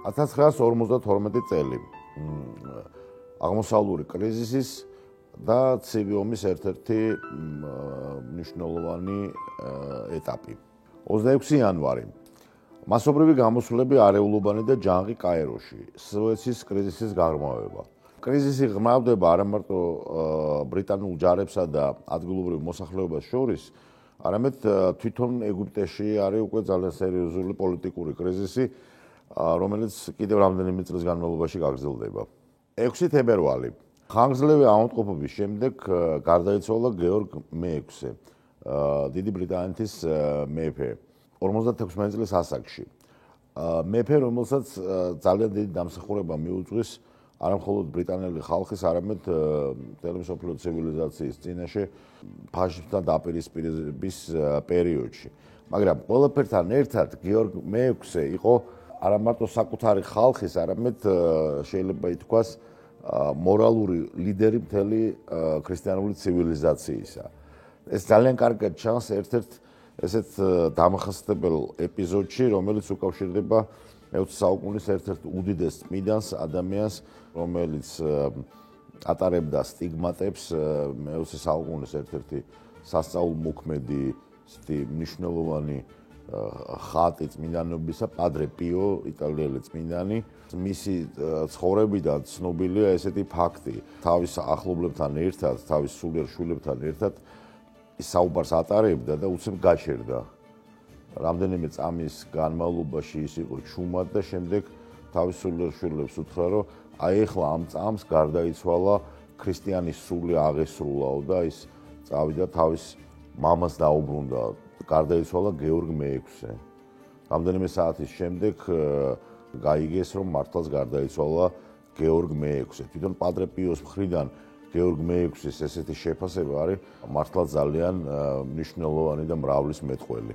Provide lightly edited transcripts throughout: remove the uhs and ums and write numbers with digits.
1952 წელი აღმოსავლური კრიზისის და ცივი ომის ერთ-ერთი მნიშვნელოვანი ეტაპი. 26 იანვარი მასობრივი გამოსვლები არეულობანი და ჯანღი კაიროში, სუეცის კრიზისის გაღრმავება. კრიზისი ღრმავდება არა მარტო ბრიტანულ ჯარებსა და ადგილობრივ მოსახლეობას შორის, არამედ თვითონ ეგვიპტეში არის უკვე ძალიან სერიოზული პოლიტიკური კრიზისი, რომელიც კიდევ რამდენიმე წლის განმავლობაში გაგრძელდება. 6 თებერვალი ხანგრძლივი ავადმყოფობის შემდეგ გარდაიცვალა გეორგ მე-6, დიდი ბრიტანეთის მეფე, 56 წლის ასაკში. მეფე, რომელსაც ძალიან დიდი დამსახურება მიუძღვის არა მხოლოდ ბრიტანელი ხალხის, არამედ მთელი მსოფლიო ცივილიზაციის წინაშე ფაშისტთა დაპირისპირების პერიოდში. მაგრამ ყველაფერთან ერთად გეორგ მე-6 იყო არა მარტო საკუთარი ხალხის, არამედ შეიძლება ითქვას მორალური ლიდერი მთელი ქრისტიანული ცივილიზაციისა. ეს ძალიან კარგად ჩანს ერთ-ერთ ესეთ დამახასიათებელ ეპიზოდში, რომელიც უკავშირდება მე-20 საუკუნის ერთ-ერთ უდიდეს წმიდანს, ადამიანს, რომელიც ატარებდა სტიგმატებს, მე-20 საუკუნის ერთ-ერთი სასწაულმოქმედი, ისეთი მნიშვნელოვანი ხატი წმინდანებისა, პადრე პიო, იტალიელი წმინდანი. მისი ცხოვრებიდან ცნობილია ესეთი ფაქტი, თავის ახლობლებთან ერთად, თავის სულიერ შვილებთან ერთად საუბარს ატარებდა და უცებ გაჩერდა. რამდენიმე წამის განმავლობაში ის იყო ჩუმად და შემდეგ თავის სულიერ შვილებს უთხრა, რომ აი ეხლა ამ წამს გარდაიცვალა ქრისტიანის სული აღესრულაო და ის წავიდა თავის მამას დაუბრუნდა. გარდაიცვალა გეორგ მე-6. რამდენიმე საათის შემდეგ გაიგეს, რომ მართლაც გარდაიცვალა გეორგ მე-6. თვითონ პადრე პიოს მხრიდან გეორგ მე-6-ის ესეთი შეფასება არის მართლაც ძალიან მნიშვნელოვანი და მრავლის მეტყველი.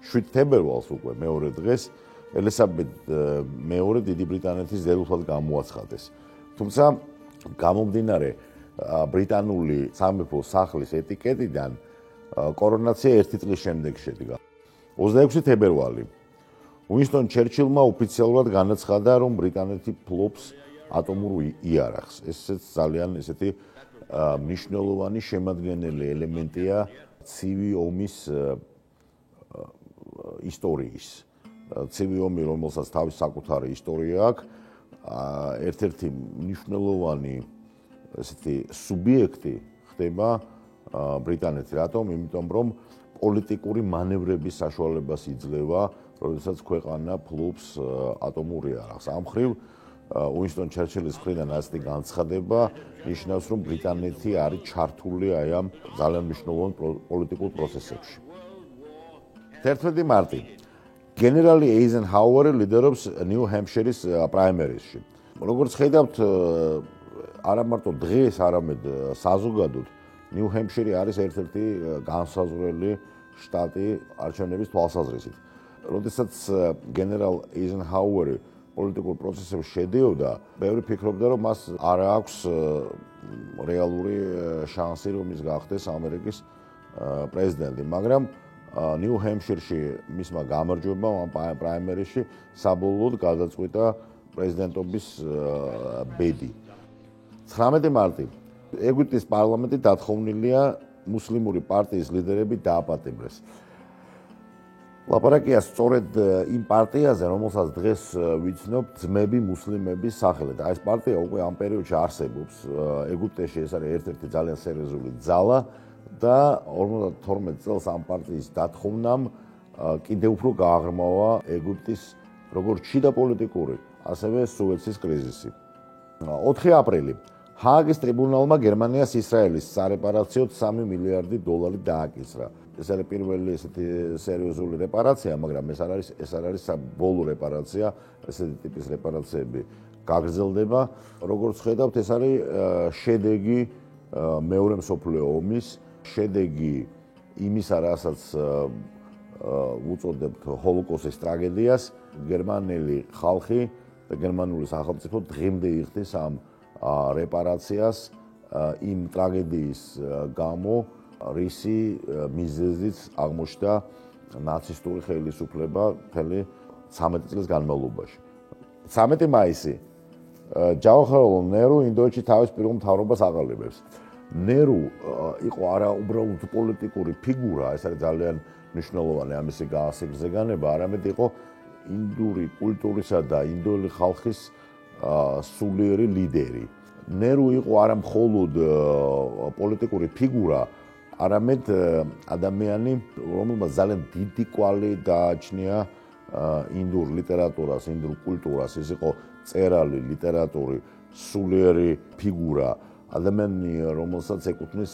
7 თებერვალს უკვე მეორე დღეს ელიზაბეთ მეორე დიდი ბრიტანეთის დედოფლად გამოაცხადეს. თუმცა გამომდინარე ბრიტანული სამეფო სახლის ეტიკეტიდან კორონაცია 1 წლის შემდეგ შედგა. 26 თებერვალი უინსტონ ჩერჩილმა ოფიციალურად განაცხადა, რომ ბრიტანეთი ფლობს ატომურ იარაღს. ესეც ძალიან ესეთი მნიშვნელოვანი შემადგენელი ელემენტია ცივი ომის ისტორიის. ცივი ომი, რომელსაც თავის საკუთარი ისტორია აქვს, ერთ-ერთი მნიშვნელოვანი ესეთი სუბიექტი ხდება ბრიტანეთი. რატომ? იმიტომ რომ პოლიტიკური მანევრების საშუალებას იძლევა, როდესაც ქვეყანა ფლობს ატომურ იარაღს. ამ მხრივ უინსტონ ჩერჩილის მხრიდან ასეთი განცხადება ნიშნავს, რომ ბრიტანეთი არის ჩართული აი ამ ძალიან მნიშვნელოვან პოლიტიკურ პროცესებში. 11 მარტი გენერალი ეიზენჰაუერი ლიდერობს ნიუ-ჰემპშირის პრაიმერისში. როგორც ხედავთ, არა მარტო დღეს, არამედ საზოგადოდ ნიუ-ჰემპშირი არის ერთ-ერთი განსაზღვრელი შტატი არჩევნების თვალსაზრისით. როდესაც გენერალ ეიზენჰაუერი პოლიტიკურ პროცესებში შედიოდა, ბევრი ფიქრობდა, რომ მას არ აქვს რეალური შანსი, რომ ის გახდეს ამერიკის პრეზიდენტი, მაგრამ ნიუ-ჰემპშირში მისმა გამარჯვებამ ამ პრაიმერისში საბოლოოდ გადაწყვიტა პრეზიდენტობის ბედი. 19 მარტი ეგვიპტის პარლამენტი დათხოვნილია მუსლიმური პარტიის ლიდერები დააპატიმრეს. ლაპარაკია სწორედ იმ პარტიაზე, რომელსაც დღეს ვიცნობ ძმები მუსლიმების სახელით. ეს პარტია უკვე ამ პერიოდში არსებობს ეგვიპტეში, ეს არის ერთ-ერთი ძალიან სერიოზული ძალა და 52 წელს ამ პარტიის დათხოვნამ კიდევ უფრო გააღრმავა ეგვიპტის როგორც შიდა პოლიტიკური, ასევე სუეცის კრიზისი. 4 აპრილი ჰააგის ტრიბუნალმა გერმანიას ისრაელის სარეპარაციოდ $3 მილიარდი დააკისრა. ეს არის პირველი ესეთი სერიოზული რეპარაცია, მაგრამ ეს არ არის ბოლო რეპარაცია, ესეთი ტიპის რეპარაციები გაგრძელდება. როგორც ხედავთ, ეს არის შედეგი მეორე მსოფლიო ომის, შედეგი იმისა, რასაც უწოდებთ ჰოლოკოსტის ტრაგედიას. გერმანელი ხალხი და გერმანული სახელმწიფო დღემდე იხდის ამ რეპარაციას იმ ტრაგედიის გამო, რისი მიზეზიც აღმოჩნდა ნაცისტური ხელისუფლება მთელი 13 წლის განმავლობაში. 13 მაისი ჯავაჰარლალ ნერუ ინდოეთში თავის პირველ მთავრობას აყალიბებს. ნერუ იყო არა უბრალოდ პოლიტიკური ფიგურა, ეს არის ძალიან მნიშვნელოვანი ამისი გასაგზეგანება, არამედ იყო ინდური კულტურისა და ინდოელი ხალხის სულიერი ლიდერი. ნერუ იყო არა მხოლოდ პოლიტიკური ფიგურა, არამედ ადამიანი, რომელმაც ძალიან დიდი კვალი დააჩნია ინდურ ლიტერატურას, ინდურ კულტურას, ის იყო წერალი, ლიტერატური, სულიერი ფიგურა, ადამიანი, რომელსაც ეკუთვნის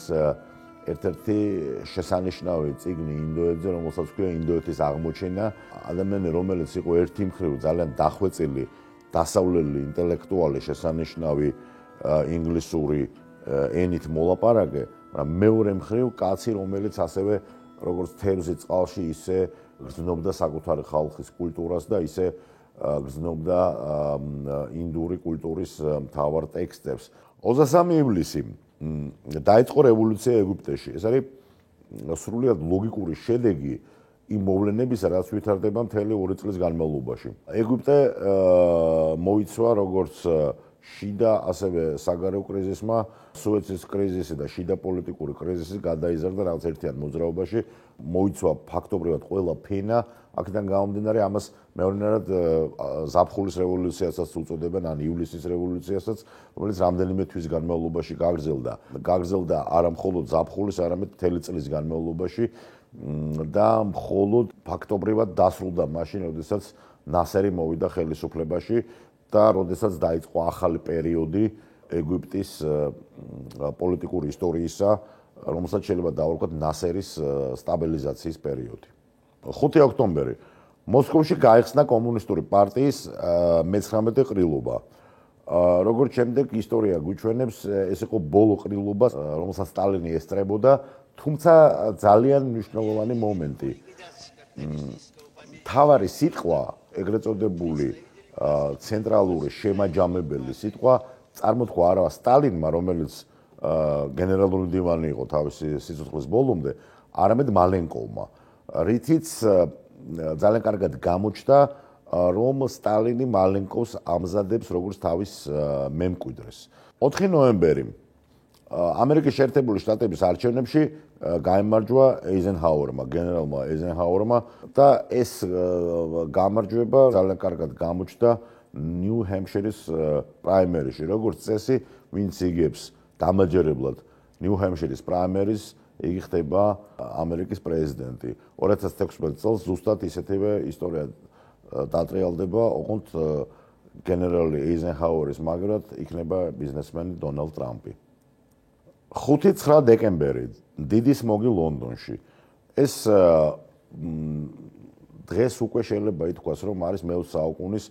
ერთ-ერთი შესანიშნავი წიგნი ინდოეთზე, რომელსაც ქვია ინდოეთის აღმოჩენა, ადამიანი, რომელიც იყო ერთი მხრივ ძალიან დახვეწილი, დასავლელი ინტელექტუალი, შესანიშნავი ინგლისური ენით მოლაპარაკე, მაგრამ მეორე მხრივ კაცი, რომელიც ასევე როგორც თევზი წყალში, ისე გრძნობდა საკუთარი ხალხის კულტურას და ისე გრძნობდა ინდური კულტურის მთავარ ტექსტებს. 23 ივლისი დაიწყო რევოლუცია ეგვიპტეში. ეს არის სრულიად ლოგიკური შედეგი იმ მოვლენებისა, რაც ვითარდება მთელი 2 წლის განმავლობაში. ეგვიპტე მოიცვა როგორც შიდა, ასევე საგარეო კრიზისმა, სუეცის კრიზისი და შიდა პოლიტიკური კრიზისი გადაიზარდა რაღაც ერთიან მოძრაობაში, მოიცვა ფაქტობრივად ყველა ფენა, აქედან გამომდინარე ამას მეორნაირად ზაფხულის რევოლუციასაც უწოდებენ, ან ივლისის რევოლუციასაც, რომელიც რამდენიმე თვის განმავლობაში გაგრძელდა. გაგრძელდა არა მხოლოდ ზაფხულის, არამედ მთელი წლის განმავლობაში და მხოლოდ ფაქტობრივად დასრულდა მაშინ, როდესაც ნასერი მოვიდა ხელისუფლებაში და როდესაც დაიწყო ახალი პერიოდი ეგვიპტის პოლიტიკური ისტორიისა, რომელსაც შეიძლება დავარქვათ ნასერის სტაბილიზაციის პერიოდი. 5 ოქტომბერი მოსკოვში გაიხსნა კომუნისტური პარტიის 19 ყრილობა. როგორც შემდეგ ისტორია გვიჩვენებს, ეს იყო ბოლო ყრილობა, რომელსაც სტალინი ესწრებოდა, თუმცა ძალიან მნიშვნელოვანი მომენტი. მთავარი სიტყვა, ეგრეთ წოდებული ცენტრალური შემაჯამებელი სიტყვა წარმოთქვა არა სტალინმა, რომელიც გენერალური მდივანი იყო თავისი სიცოცხლის ბოლომდე, არამედ მალენკოვმა, რითიც ძალიან კარგად გამოჩნდა, რომ სტალინი მალენკოვს ამზადებს როგორც თავის მემკვიდრეს. 4 ნოემბერი ამერიკის შეერთებული შტატების არჩევნებში გაიმარჯვა ეიზენჰაუერმა, გენერალმა ეიზენჰაუერმა და ეს გამარჯვება ძალიან კარგად გამოჩნდა ნიუ-ჰემპშირის პრაიმერიში. როგორც წესი, ვინც იგებს დამაჯერებლად ნიუ-ჰემპშირის პრაიმერის, იგი ხდება ამერიკის პრეზიდენტი. 2016 წელს ზუსტად ისეთივე ისტორია დატრიალდება, ოღონდ გენერალი ეიზენჰაუერის მაგრად იქნება ბიზნესმენი დონალდ ტრამპი. 5-9 დეკემბერი დიდი სმოგი ლონდონში. ეს დღეს უკვე შეიძლება ითქვას, რომ არის მე-20 საუკუნის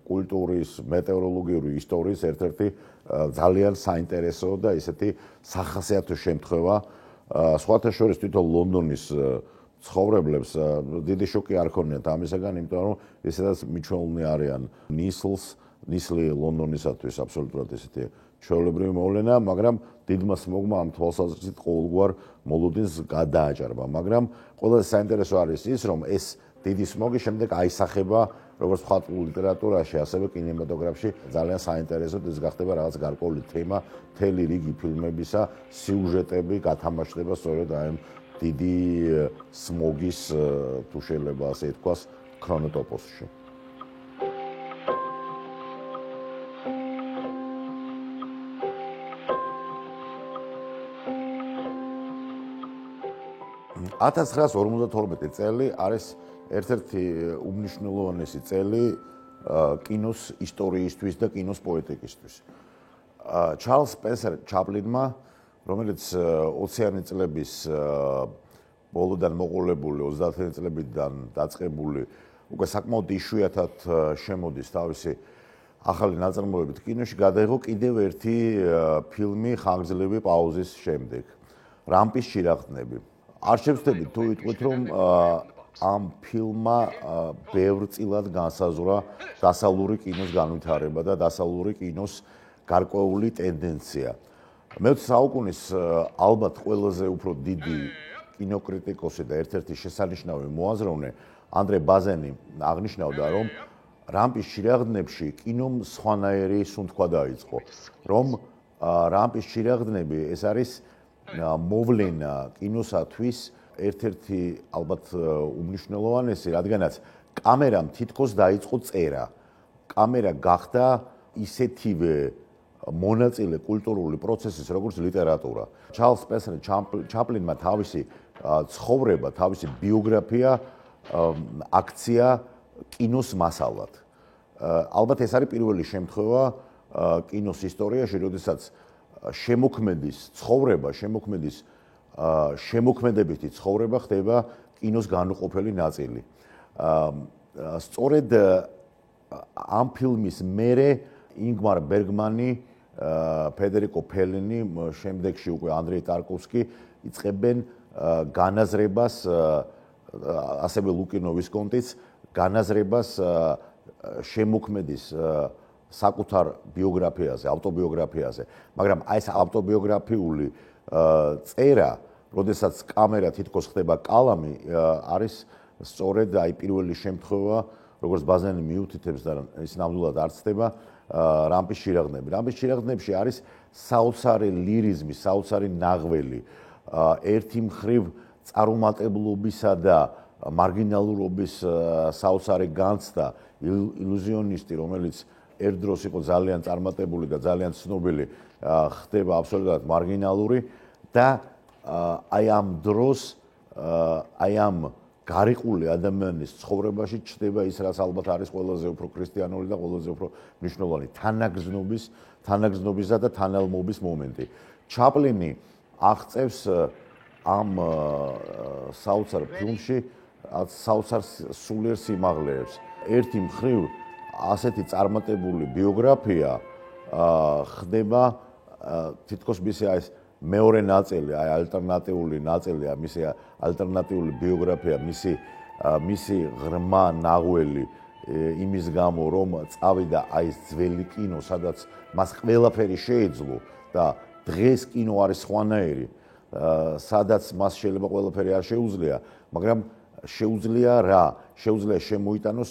კულტურის, მეტეოროლოგიური ისტორიის ერთ-ერთი ძალიან საინტერესო და ისეთი სახასიათო შემთხვევა. სხვათა შორის თვითონ ლონდონის ცხოვრებლებს დიდი შოკი არ ქონიათ ამისაგან, იმიტომ რომ ისედაც მიჩვეულნი არიან ნისლი ლონდონისათვის აბსოლუტურად ისეთი ჩვეულებრივი მოვლენა, მაგრამ დიდმა სმოგმა ამ თვალსაზრისით ყოველგვარ მოლოდინს გადააჭარბა. მაგრამ ყველაზე საინტერესო არის ის, რომ ეს დიდი სმოგი შემდეგ აისახება როგორც მხატვრულ ლიტერატურაში, ასევე კინემატოგრაფში ძალიან საინტერესოდ, ეს გახდება რაღაც გარკვეული თემა, მთელი რიგი ფილმებისა, სიუჟეტები გათამაშდება სწორედ აი დიდი სმოგის, თუ შეიძლება ასე ითქვას, ქრონოტოპოსში. $1952 წელი არის ერთ-ერთი უმნიშვნელოვანესი წელი კინოს ისტორიისთვის და კინოს პოეტიკისთვის. ჩარლზ სპენსერ ჩაპლინმა, რომელიც 20-იანი წლების ბოლოდან მოყოლებული, 30-იანი წლებიდან დაწყებული, უკვე საკმაოდ იშვიათად შემოდის თავისი ახალი ნაწარმოებით კინოში, გადაიღო კიდევ ერთი ფილმი ხანგრძლივი პაუზის შემდეგ. რამპის შირახნები. არ შევცდები თუ ვიტყვით, რომ ამ ფილმმა ბევრწილად განსაზღვრა დასავლური კინოს განვითარება და დასავლური კინოს გარკვეული ტენდენცია. მე-20 საუკუნის ალბათ ყველაზე უფრო დიდი კინოკრიტიკოსი და ერთ-ერთი შესანიშნავი მოაზროვნე ანდრე ბაზენი აღნიშნავდა, რომ რამპის შირაღდნებში კინომ სხვანაირი სუნთქვა დაიწყო, რომ რამპის შირაღდნები ეს არის მოვლენა კინოსათვის ერთ-ერთი ალბათ უმნიშვნელოვანესი, რადგანაც კამერამ თითქოს დაიწყო წერა. კამერა გახდა ისეთივე მონაწილე კულტურული პროცესის, როგორც ლიტერატურა. ჩარლზ სპენსერ ჩაპლინმა თავისი ცხოვრება, თავისი ბიოგრაფია აქცია კინოს მასალად. ალბათ ეს არის პირველი შემთხვევა კინოს ისტორიაში, როდესაც შემოქმედის ცხოვრება, შემოქმედებითი ცხოვრება ხდება კინოს განუყოფელი ნაწილი. სწორედ ამ ფილმის მერე ინგმარ ბერგმანი, ფედერიკო ფელინი, შემდეგში უკვე ანდრეი ტარკოვსკი იწყებენ განაზრებას, ასევე ლუკინო ვისკონტიც განაზრებას შემოქმედის საკუთარ ბიოგრაფიაზე, ავტობიოგრაფიაზე, მაგრამ აი ეს ავტობიოგრაფიული წერა, როდესაც კამერა თითქოს ხდება კალამი, არის სწორედ აი პირველი შემთხვევა, როგორც ბაზენი მიუთითებს და ის ნამდვილად არ ცდება რამპის შირაღდნები. რამპის შირაღდნებში არის საოცარი ლირიზმი, საოცარი ნაღველი, ერთი მხრივ წარუმატებლობისა და მარგინალურობის საოცარი განცდა, ილუზიონისტი, რომელიც ერთ დროს იყო ძალიან წარმატებული და ძალიან ცნობილი, ხდება აბსოლუტურად მარგინალური და აი ამ დროს, აი ამ გარიყული ადამიანის ცხოვრებაში ჩნდება ის, რაც ალბათ არის ყველაზე უფრო ქრისტიანული და ყველაზე უფრო მნიშვნელოვანი თანაგრძნობისა და თანალმობის მომენტი. ჩაპლინი აღწევს ამ საოცარ ფილმში საოცარ სულიერ სიმაღლეებს. ერთი მხრივ ასეთი წარმატებული ბიოგრაფია ხდება თითქოს მისი ეს მეორე ნაწილი, აი ალტერნატიული ნაწილია, მისი ალტერნატიული ბიოგრაფია, მისი ღრმა ნაღველი იმის გამო, რომ წავიდა აი ეს ძველი კინო, სადაც მას ყველაფერი შეეძლო და დღეს კინო არის სხვანაირი, სადაც მას შეიძლება ყველაფერი არ შეუძლია, მაგრამ შეუძლია რა? შეუძლია შემოიტანოს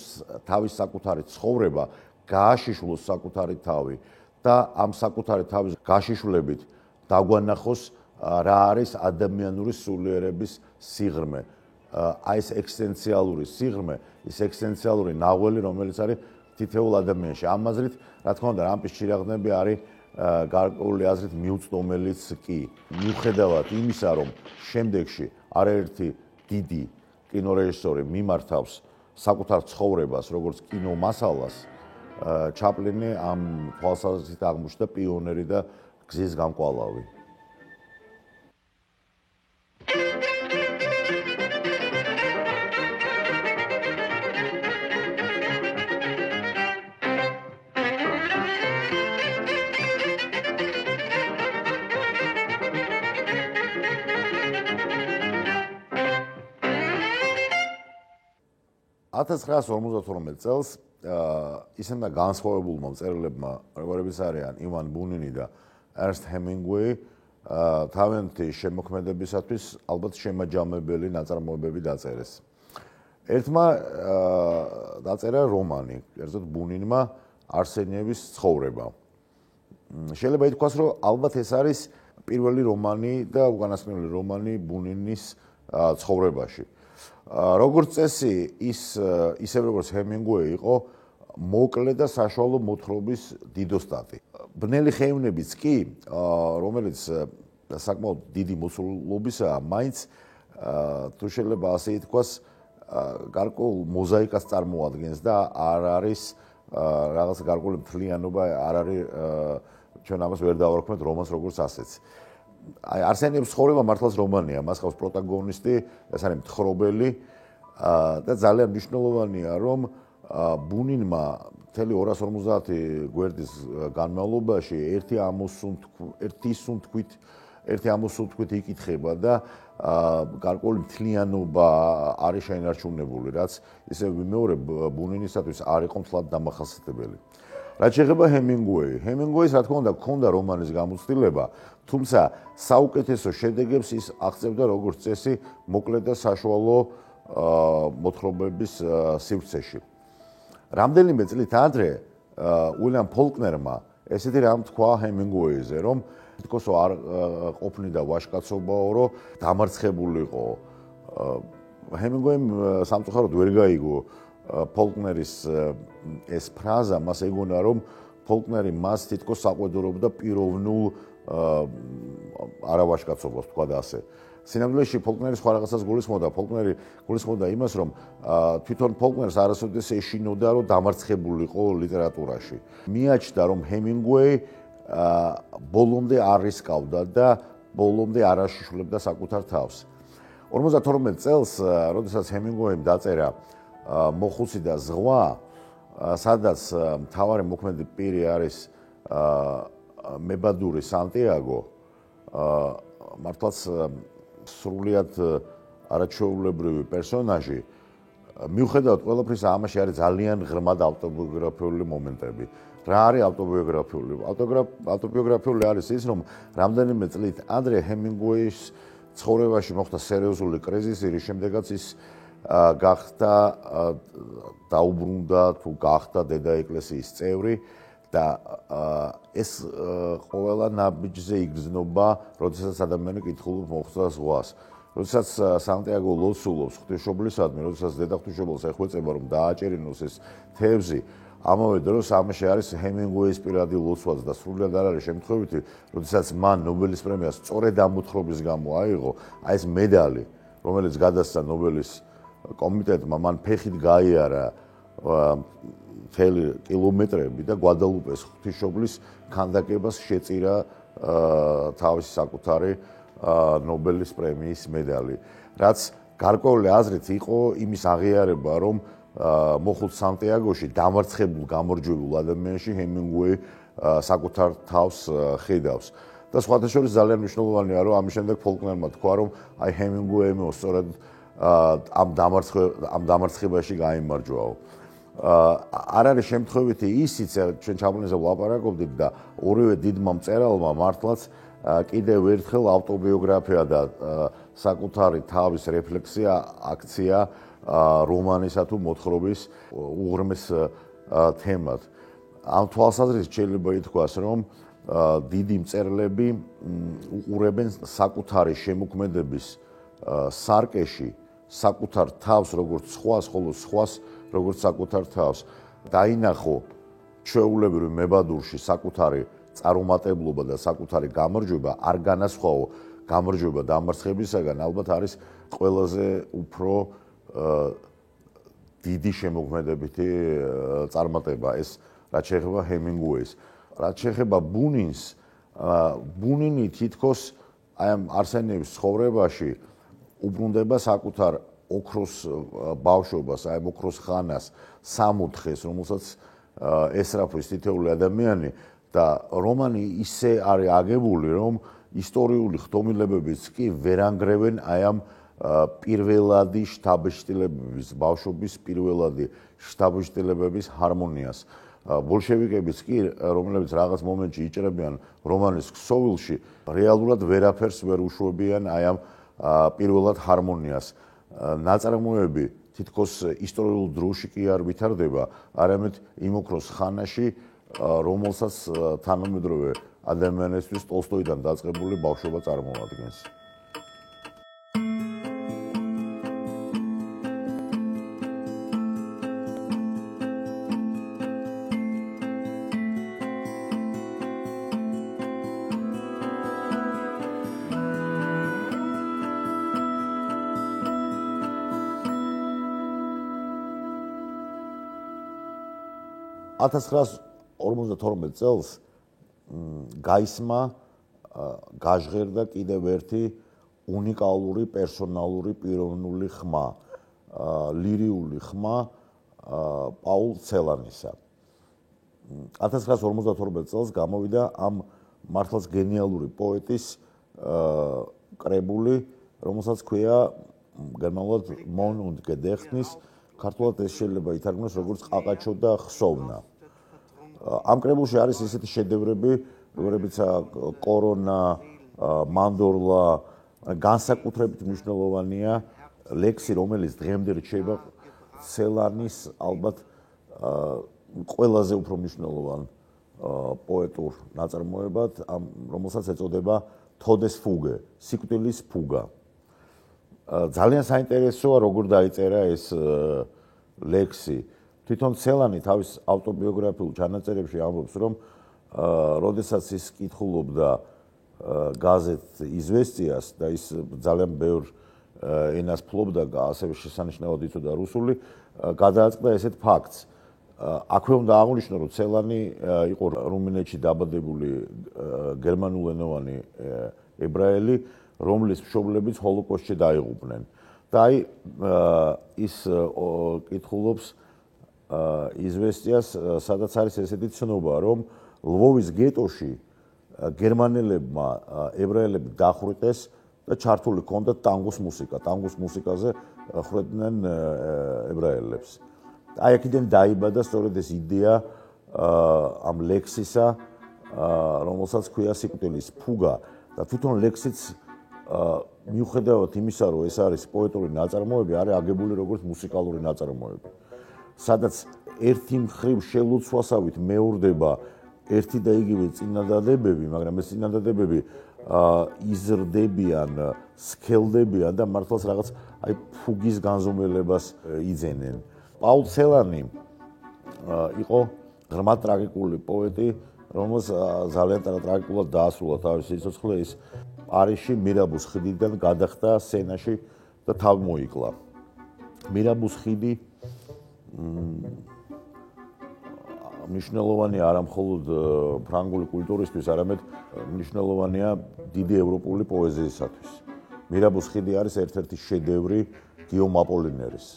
თავის საკუთარი ცხოვრება, გააშიშვლოს საკუთარი თავი და ამ საკუთარი თავის გაშიშვლებით დაგვანახოს რა არის ადამიანური სულიერების სიღრმე. აი ეს ექსისტენციალური სიღრმე, ის ექსისტენციალური ნაღველი, რომელიც არის თითოეულ ადამიანში. ამ აზრით, რა თქმა უნდა, რამპის შირაღდნები არის გარკვეული აზრით მიუწვდომელიც კი. მიუხედავად იმისა, რომ შემდეგში არაერთი დიდი კინორეჟისორი მიმართავს საკუთარ ცხოვრებას, როგორც კინო მასალას, ჩაპლინი ამ თვალსაზრისით აღმოჩნდა პიონერი და გზის გამკვალავი. $1952 წელს ისინდა განსხვავებულმა მწერლებმა, როგორებიც არიან ივან ბუნინი და ერნსტ ჰემინგუეი, თავიანთი შემოქმედებისათვის ალბათ შემაჯამებელი ნაწარმოებები დაწერეს. ერთმა დაწერა რომანი, კერძოდ ბუნინმა არსენიევის ცხოვრება. შეიძლება ითქვას, რომ ალბათ ეს არის პირველი რომანი და უკანასკნელი რომანი ბუნინის ცხოვრებაში. როგორც წესი, ისევ როგორც ჰემინგუეი იყო მოკლე და საშუალო მოთხრობის დიდოსტატი. ბნელი ხეივნებიც კი, რომელიც საკმაოდ დიდი მოცულობისაა, მაინც თუ შეიძლება ასე ითქვას, გარკვეულ მოზაიკას წარმოადგენს და არ არის რაღაც გარკვეული მთლიანობა, არ არის ჩვენ ამას ვერ დავარქმევთ რომანს როგორც ასეც. აი არსენიევის ცხოვრება მართლაც რომანია, მას ხავს პროტაგონისტი, ეს არის მთხრობელი და ძალიან მნიშვნელოვანია, რომ ბუნინმა მთელი 250 გვერდის განმავლობაში ერთი ამოსუნთქვით იკითხება და გარკვეული მთლიანობა არის შეინარჩუნებული, რაც ისე ვიმეორებ ბუნინისათვის არ იყო მთლად დამახასიათებელი. რაც შეეხება ჰემინგუეის, რა თქმა უნდა, ჰქონდა რომანის გამოცდილება, თუმცა საუკეთესო შედეგებს ის აღწევდა როგორც წესი მოკლე და საშუალო მოთხრობების სივრცეში. რამდენიმე წლით ადრე უილიამ ფოლკნერმა ესეთი რამ თქვა ჰემინგუეიზე, რომ თითქოს არ ყოფნიდა ვაჟკაცობაო, რომ დამარცხებულიყო. ჰემინგუეიმ სამწუხაროდ ვერ გაიგო ფოლკნერის ეს ფრაზა, მას ეგონა, რომ ფოლკნერი მას თითქოს საყვედურობდა პიროვნულ არავაჟკაცობას, თქვა და ასე. სინამდვილეში ფოლკნერი სხვა რაღაცას გულისხმობდა, ფოლკნერი გულისხმობდა იმას, რომ თვითონ ფოლკნერს არასოდეს ეშინოდა, რომ დამარცხებულიყო ლიტერატურაში. მიაჩნდა, რომ ჰემინგუეი ბოლომდე არ რისკავდა და ბოლომდე არ აშიშულებდა საკუთარ თავს. 52 წელს, როდესაც ჰემინგუეიმ დაწერა მოხუცი და ზღვა, სადაც მთავარი მოქმედი პირი არის მებადური სანტიაგო, მართლაც სრულიად არაჩვეულებრივი პერსონაჟი, მიუხედავად ყველაფრისა, ამაში არის ძალიან ღრმად ავტობიოგრაფიული მომენტები. რა არის ავტობიოგრაფიული? ავტობიოგრაფიული არის ის, რომ რამდენიმე წლით ადრე ჰემინგუეის ცხოვრებაში მოხდა სერიოზული კრიზისი, რის შემდეგაც ის გახდა დაუბრუნდა თუ გახდა დედა ეკლესიის წევრი და ეს ყველა ნაბიჯზე იგრძნობა, როდესაც ადამიანი კითხულობს მოხდა ზღვას. როდესაც სანტიაგო ლოცულობს ღვთისმშობლისადმი, როდესაც დედა ღვთისმშობელს ეხვეწება, რომ დააჭერინოს ეს თევზი, ამავე დროს ამაში არის ჰემინგუეის პირადი ლოცვაც და სრულიად არ არის შემთხვევითი, როდესაც მან ნობელის პრემია სწორედ ამ მოთხრობის გამო აიღო, აი ეს მედალი, რომელიც გადასცა ნობელის კომიტეტმა, მან ფეხით გაიარა მთელი კილომეტრები და გვადალუპეს ღვთისმშობლის ქანდაკებას შეწირა თავისი საკუთარი ნობელის პრემიის მედალი, რაც გარკვეული აზრით იყო იმის აღიარება, რომ მოხუც სანტიაგოში დამარცხებულ გამარჯვებულ ადამიანში ჰემინგუეი საკუთარ თავს ხედავს. და სხვათა შორის ძალიან მნიშვნელოვანია, რომ ამის შემდეგ ფოლკნერმა თქვა, რომ აი ჰემინგუეიმ სწორედ ამ დამარცხებაში გაიმარჯვაო. არ არის შემთხვევითი ისიც, ჩვენ ჩამონეზე ვლაპარაკობდით და ორივე დიდმა მწერალმა მართლაც კიდევ ერთხელ ავტობიოგრაფია და საკუთარი თავის რეფლექსია აქცია რომანისა თუ მოთხრობის უღრმეს თემად. ამ თვალსაზრისით შეიძლება ითქვას, რომ დიდი მწერლები უყურებენ საკუთარი შემოქმედების სარკეში საკუთარ თავს როგორც სხვას, ხოლო სხვას როგორც საკუთარ თავს. დაინახო ჩვეულებრივ მებადურში საკუთარი წარუმატებლობა და საკუთარი გამარჯვება, არ განასხვაო გამარჯვება დამარცხებისაგან, ალბათ არის ყველაზე უფრო დიდი შემოქმედებითი წარმატება ეს, რაც შეეხება ჰემინგუეის. რაც შეეხება ბუნინს, ბუნინი თითქოს აი ამ არსენიევის ცხოვრებაში უბრუნდება საკუთარ ოქროს ბავშვობას, აი ოქროს ხანას, სამოთხეს, რომელსაც ესრაფის თითოეული ადამიანი და რომანი ისე არის აგებული, რომ ისტორიული ხდომილებებიც კი ვერ ანგრევენ აი ამ პირველადი შთაბეჭდილებების, ბავშვობის პირველადი შთაბეჭდილებების ჰარმონიას. ბოლშევიკებიც კი, რომლებიც რაღაც მომენტში იჭრებიან რომანის ქსოვილში, რეალურად ვერაფერს ვერ უშვებიან აი ამ პირველად ჰარმონიას. ნაწარმოები თითქოს ისტორიულ დროში კი არ ვითარდება, არამედ იმ ოქროს ხანაში, რომელსაც თანამედროვე ადამიანისთვის ტოლსტოიდან დაწყებული ბავშვობა წარმოადგენს. $1952 წელს გაისმა გაჟღერდა კიდევ ერთი უნიკალური პერსონალური პიროვნული ხმა, ლირიული ხმა პაულ ცელანისა. 1952 წელს გამოვიდა ამ მართლაც გენიალური პოეტის კრებული, რომელსაც ქვია გერმანულად Mond und Gedächtnis, ქართულად ეს შეიძლება ითარგმნოს როგორც ყაყაჩო და ხსოვნა. ამ კრებულში არის ისეთი შედევრები, როგორებიცაა კორონა, მანდორლა, განსაკუთრებით მნიშვნელოვანია ლექსი, რომელიც დღემდე რჩება ცელანის ალბათ ყველაზე უფრო მნიშვნელოვან პოეტურ ნაწარმოებად, რომელსაც ეწოდება თოდეს ფუგე, სიკვდილის ფუგა. ძალიან საინტერესოა, როგორ დაიწერა ეს ლექსი. თვითონ ცელანი თავის ავტობიოგრაფიულ ჩანაწერებში ამბობს, რომ როდესაც ის კითხულობდა გაზეთ „იზვესტიას“ და ის ძალიან ბევრ ენას ფლობდა, ასევე შესანიშნავად იცოდა რუსული, გადააწყდა ესეთ ფაქტს. აქვე უნდა აღვნიშნო, რომ ცელანი იყო რუმინეთში დაბადებული გერმანულენოვანი ებრაელი, რომლის მშობლებიც ჰოლოკოსტში დაიღუპნენ. და აი ის კითხულობს „იზვესტიას“, სადაც არის ესეთი ცნობა, რომ ლვოვის გეტოში გერმანელებმა ებრაელები დახვრიტეს და ჩართული ჰქონდათ ტანგოს მუსიკა. ტანგოს მუსიკაზე ხვდებდნენ ებრაელებს. აი აქედან დაიბადა სწორედ ეს იდეა ამ ლექსისა, რომელსაც ქვია სიკვდილის ფუგა და თვითონ ლექსიც მიუხედავად იმისა, რომ ეს არის პოეტური ნაწარმოები, არის აგებული როგორც მუსიკალური ნაწარმოები. სადაც ერთი მხრივ შელოცვასავით მეორდება ერთი და იგივე წინადადებები, მაგრამ ეს წინადადებები იზრდებიან, სქელდებიან და მართლაც რაღაც აი ფუგის განზომილებას იძენენ. პაულ ცელანი იყო ღრმად ტრაგიკული პოეტი, რომელს ძალიან ტრაგიკულად დაასრულა თავისი სიცოცხლე. ის პარიზში მირაბუს ხიდიდან გადახდა სენაში და თავი მოიკლა. მირაბუს ხიდი მნიშვნელოვანია არა მხოლოდ ფრანგული კულტურისთვის, არამედ მნიშვნელოვანია დიდი ევროპული პოეზიისათვის. მირაბუს ხიდი არის ერთ-ერთი შედევრი გიომ აპოლინერის.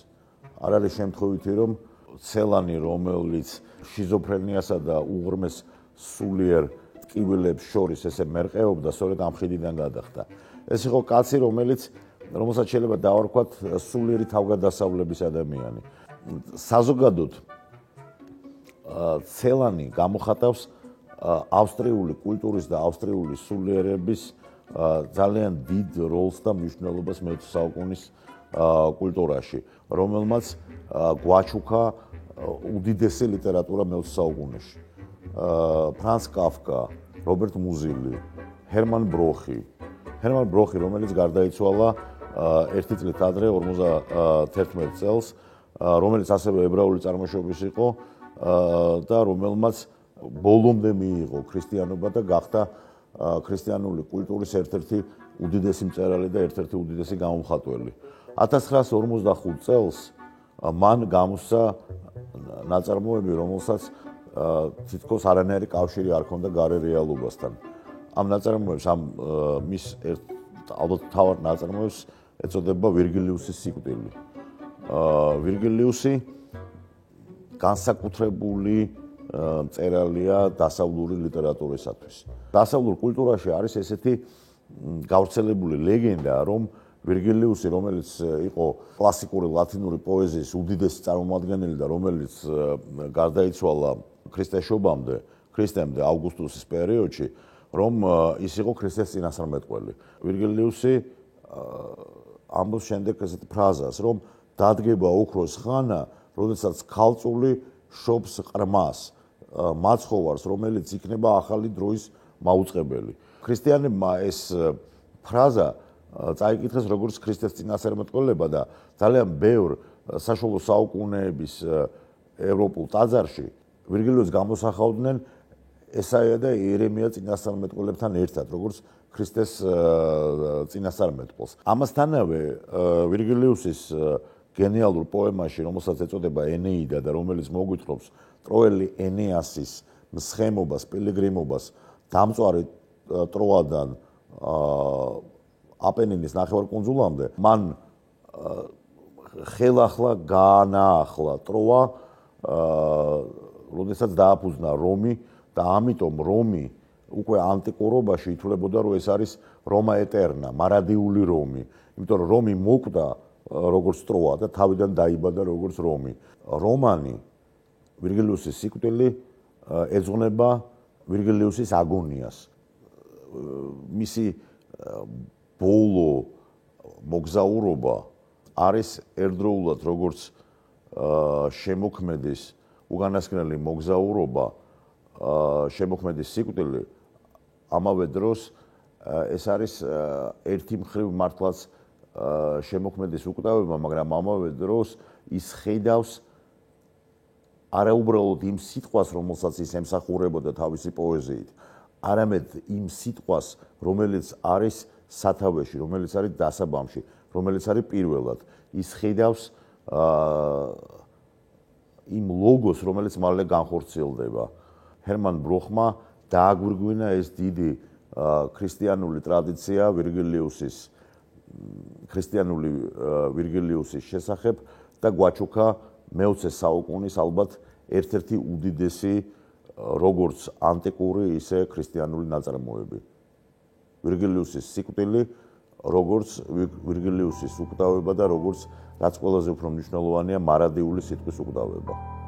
არ არის შემთხვევითი, რომ ცელანი, რომელიც შიზოფრენიასა და უღრმეს სულიერ ტკივილებს შორის ესე მერყეობდა, სწორედ ამ ხიდიდან გადახდა. ეს იყო კაცი, რომელსაც შეიძლება დავარქვათ სულიერი თავგადასავლების ადამიანი. საზოგადოდ ცელანი გამოხატავს ავსტრიული კულტურის და ავსტრიული სულიერების ძალიან დიდ როლს და მნიშვნელობას მე-20 საუკუნის კულტურაში, რომელმაც გვაჩუქა უდიდესი ლიტერატურა მე-20 საუკუნეში. ფრანც კაფკა, რობერტ მუზილი, ჰერმან ბროხი, რომელიც გარდაიცვალა 1 წლით ადრე 51 წელს, რომელიც ასევე ებრაული წარმოშობის იყო და რომელმაც ბოლომდე მიიღო ქრისტიანობა და გახდა ქრისტიანული კულტურის ერთ-ერთი უდიდესი მწერალი და ერთ-ერთი უდიდესი გამომხატველი. 1945 წელს მან გამოსცა ნაწარმოები, რომელსაც თითქოს არანაირი კავშირი არ ჰქონდა გარე რეალობასთან. ამ ნაწარმოებს, მის ალბათ მთავარ ნაწარმოებს ეწოდება ვირგილიუსის სიკვდილი. ვირგილიუსი განსაკუთრებული მწერალია დასავლური ლიტერატურისათვის. დასავლურ კულტურაში არის ესეთი გავრცელებული ლეგენდა, რომ ვირგილიუსი, რომელიც იყო კლასიკური ლათინური პოეზიის უდიდესი წარმომადგენელი და რომელიც გარდაიცვალა ქრისტემდე ავგუსტუსის პერიოდში, რომ ის იყო ქრისტეს წინასწარმეტყველი. ვირგილიუსი ამბობს შემდეგ ესეთ ფრაზას, რომ დადგება ოქროს ხანა, როდესაც ქალწული შობს ყრმას, მაცხოვარს, რომელიც იქნება ახალი დროის მაუწყებელი. ქრისტიანებმა ეს ფრაზა წაიკითხეს როგორც ქრისტეს წინასწარმეტყველება და ძალიან ბევრ საშუალო საუკუნეების ევროპულ ტაძარში ვირგილიუსს გამოსახავდნენ ესაია და იერემია წინასწარმეტყველებთან ერთად, როგორც ქრისტეს წინასწარმეტყველს. ამასთანავე ვირგილიუსის გენიალურ პოემაში, რომელსაც ეწოდება ენეიდა და რომელიც მოგვითხრობს ტროელი ენეასის მსხემობას, პილიგრიმობას დამწვარი ტროადან აპენინის ნახევარკუნძულამდე, მან ხელახლა გაანაახლა ტროა, როდესაც დააფუძნა რომი და ამიტომ რომი უკვე ანტიკურობაში ითვლებოდა, რომ ეს არის რომა ეტერნა, მარადიული რომი, იმიტომ რომ რომი მოკვდა როგორც ტროა და თავიდან დაიბადა როგორც რომი. რომანი ვირგილიუსის სიკვდილი ეძღვნება ვირგილიუსის აგონიას. მისი ბოლო მოგზაურობა არის ერთდროულად როგორც შემოქმედის უგანასკნელი მოგზაურობა, შემოქმედის სიკვდილი, ამავე დროს ეს არის ერთი მხრივ მართლაც შემოქმედის უკვდავება, მაგრამ ამავე დროს ის ხედავს არა უბრალოდ იმ სიტყვას, რომელსაც ის ემსახურებოდა თავისი პოეზიით, არამედ იმ სიტყვას, რომელიც არის სათავეში, რომელიც არის დასაბამში, რომელიც არის პირველად. ის ხედავს იმ ლოგოს, რომელიც მალე განხორციელდება. ჰერმან ბროხმა დააგვირგვინა ეს დიდი ქრისტიანული ტრადიცია ქრისტიანული ვირგილიუსის შესახებ და გვაჩუქა მე-20 საუკუნის ალბათ ერთ-ერთი უდიდესი როგორც ანტიკური, ისე ქრისტიანული ნაწარმოები. ვირგილიუსის სიკვდილი, როგორც ვირგილიუსის უკვდავება და როგორც რაც ყველაზე უფრო მნიშვნელოვანია, მარადიული სიტყვის უკვდავება.